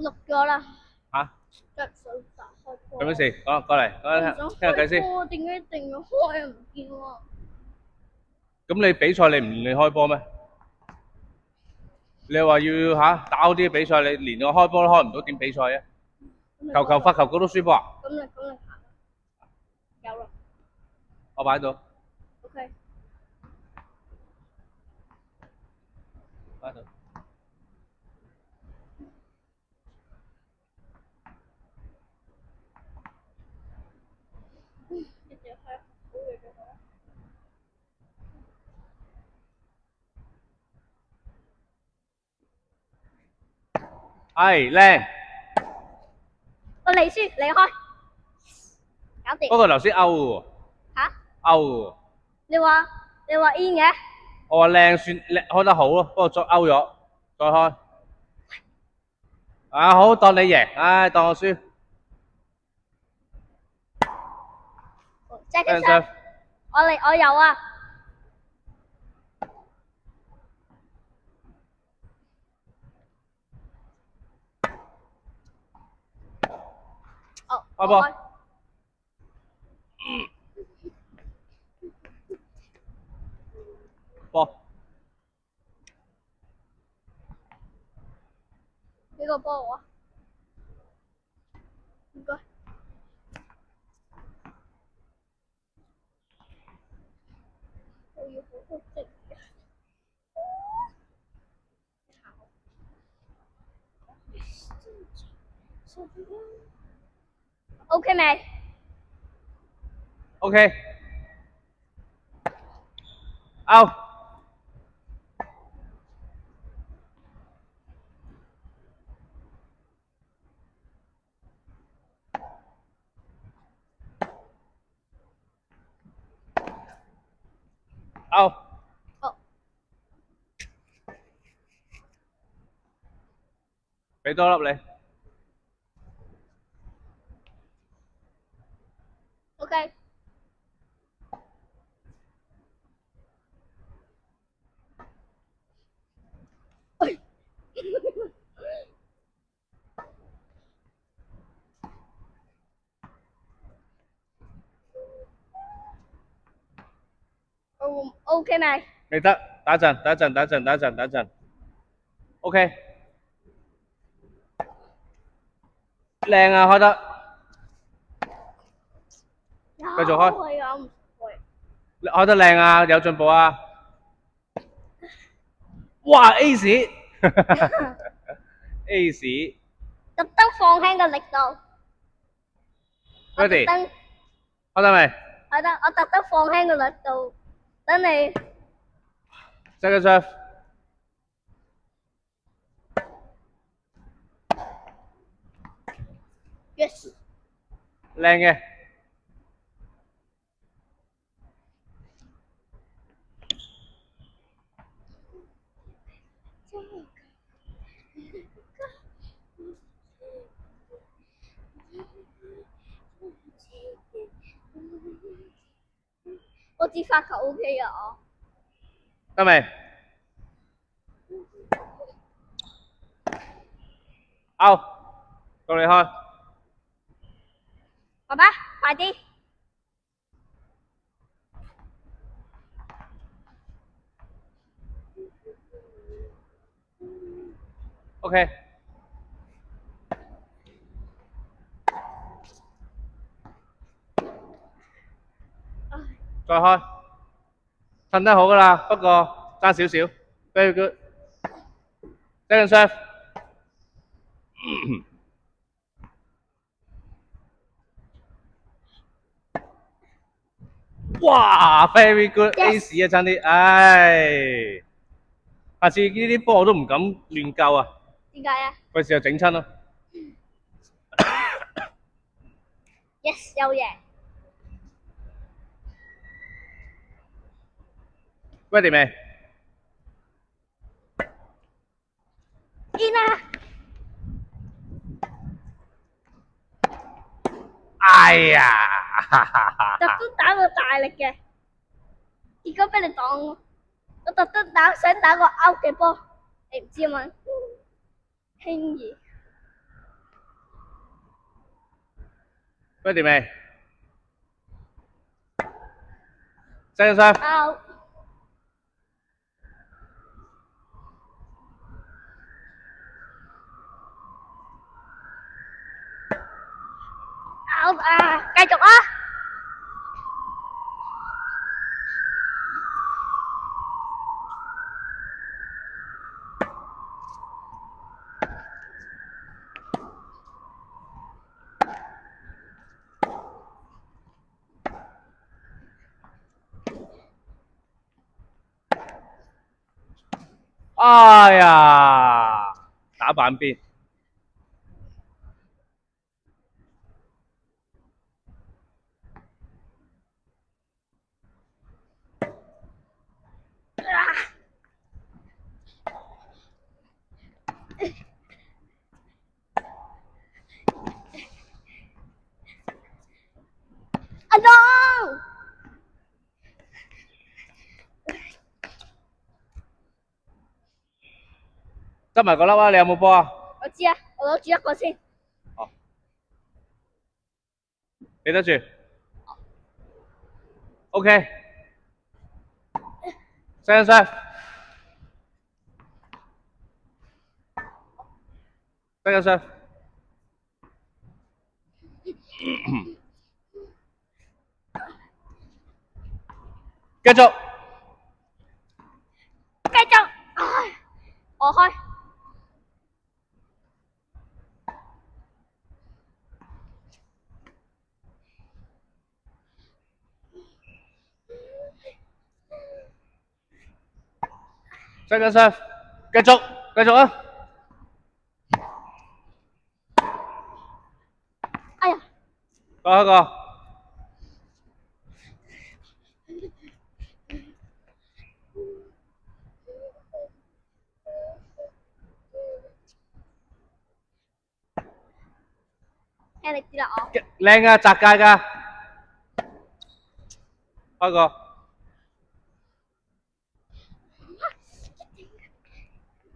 錄咗啦。嚇？着水打開波。有咩事？過嚟，傾下偈先。點解一定要開唔見喎？咁你比賽你唔練你開波咩？你話要打好啲比賽，你連個開波都開唔到，點比賽啊？球發球都輸波啊？咁你行啦。有啦。我擺喺度。OK。擺喺度。一定要開好嘢就好啦。係靚。我嚟先，你開。搞掂。不過頭先勾喎。嚇？勾喎。你話in 嘅？我話靚算靚開得好咯，不過再勾咗，再開。啊好，當你贏，唉當我輸。Second serve。我有啊。哦。開波。波。呢個波我。唔該。我要好好靜嘅。OK 未 ？OK。out。out。哦。俾多粒你。OK。OK 未？未得，打陣。OK。靚啊，開得。繼續開。係唔會。開得靚啊，有進步啊。哇 Ace ！Ace。特登放輕個力度。Ready。開得未？係得，我特登放輕個力度，等你。Second serve。Yes。靚嘅。我知發球 OK 啊，我。得未？out。到你開。爸爸，快啲。OK。再開。褪得好噶啦，不過爭少少。Very good。Second serve。哇 ！Very good Ace 啊，爭啲，唉，下次呢啲波我都唔敢亂救啊。點解啊？費事又整親咯。Yes，有贏。Ready 未？In 啊！哎呀！特登打個大力嘅，結果俾你擋。我特登想打個 out 嘅波，你唔知嘛？輕易。Ready 未？Second serve， out。out 啊！繼續啊！哎呀，打板邊。啊 no！執埋個粒啊！你有冇波啊？我知啊，我攞住一個先。哦，記得住。OK。Second serve。Second serve。繼續。繼續。唉，我開。Second serve。繼續，繼續啊！哎呀！講一個。聽力啲啦，我。靚啊，窄界㗎。開個。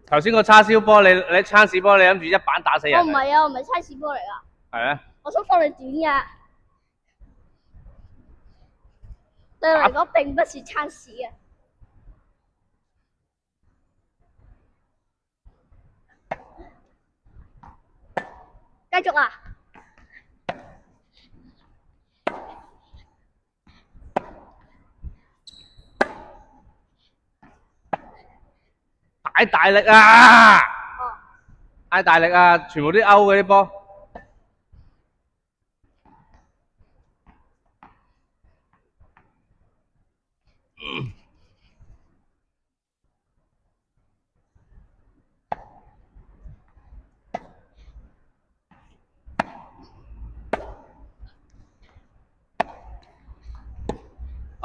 頭先個叉燒波，你叉屎波，你諗住一板打死人？我唔係啊，我唔係叉屎波嚟㗎。係咩？我想放你短㗎。對我嚟講並不是叉屎啊。繼續啊！太大力啊！太大力啊！全部啲勾嗰啲波。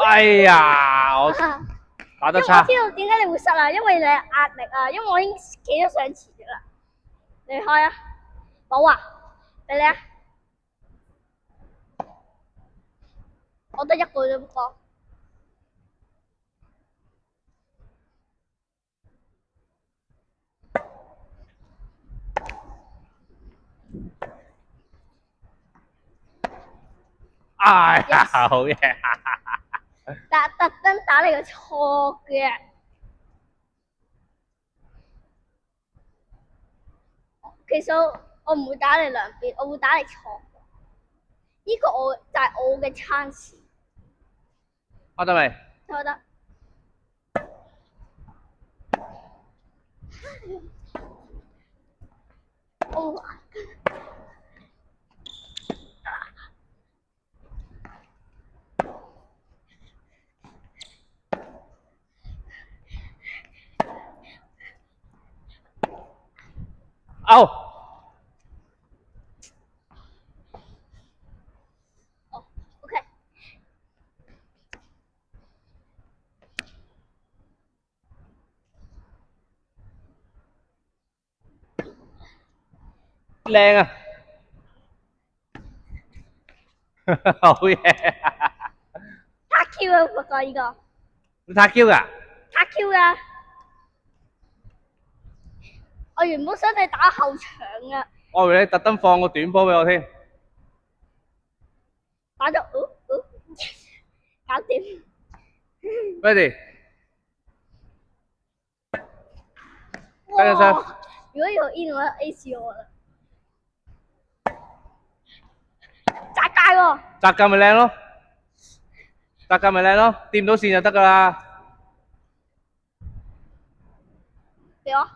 哎呀，我打得差。因為我知道點解你會失啊，因為你壓力啊，因為我已經企咗上前啦。你開啊！冇啊！俾你啊！我得一個啫，不過。哎呀，好嘢！特登打你個錯腳。其實我唔會打你兩邊，我會打你錯。呢個就係我嘅chance。開得未？開得。哦。out。哦，OK。靚啊！好嘢！塔 Q 啊，不過呢個。你塔 Q 㗎？塔 Q 㗎。我原本想你打後場㗎。我以為你特登放個短波俾我添。打咗，搞掂。 Ready， 哇！ serve 如果有 in 我 A 死我啦！砸界喎！砸界咪靚咯，砸界咪靚咯，掂到線就得㗎啦。俾我。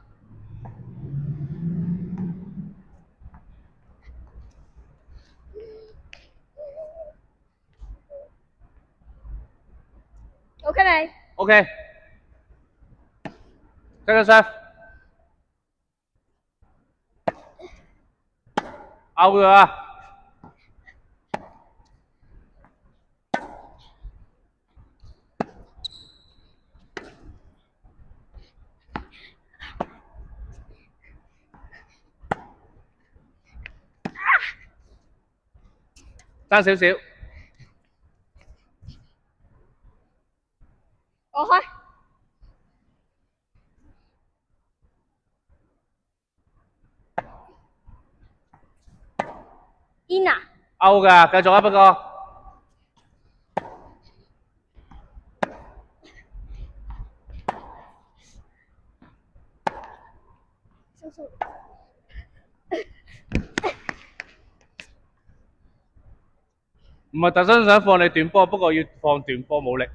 OK 未 OK， serve， out 咗啊！爭少少。我開。in 啊 out 㗎，繼續啊，不過。唔係特登想放你短波，不過要放短波冇力，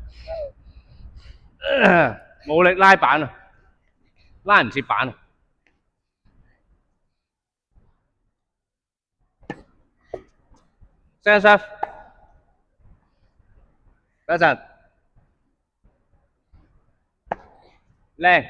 冇力拉板啊，拉唔切板啊。serve， 等一陣，靚。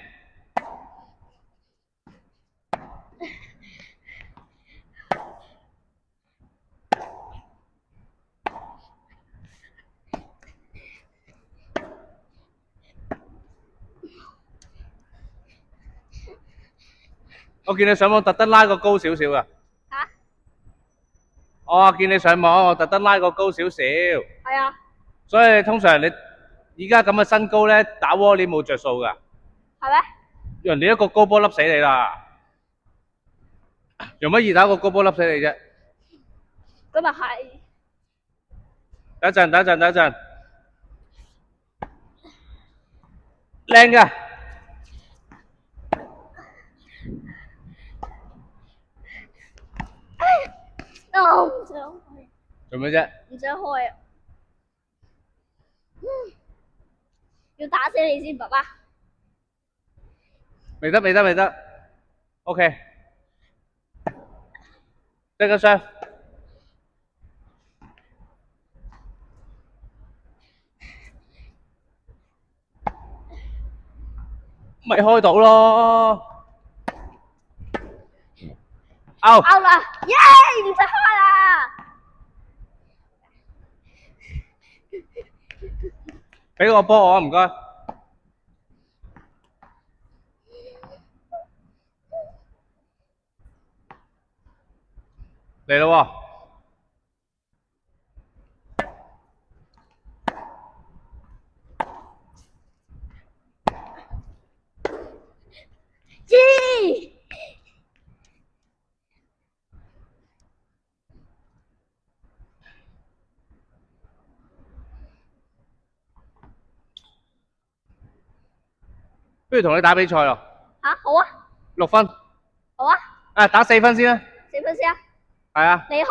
我見你上網特登拉個高少少啊！嚇？我見你上網，我特登拉個高少少。係啊。所以通常你而家咁嘅身高咧，打窩你冇着數㗎。係咩？人哋一個高波笠死你啦！用乜易打個高波笠死你啫？咁咪係。等一陣，等一陣，等一陣，靚㗎！我唔想開。做咩啫？唔想開啊！要打死你先，爸爸。未得，未得，未得。OK， 即刻上。咪開到咯。out。out 啦！耶！唔使開啦。俾個波我啊，唔該。嚟咯喎！知。不如同你打比賽咯。嚇，好啊。6分。好啊。啊，打4分先啦。4分先啊。係啊。你開。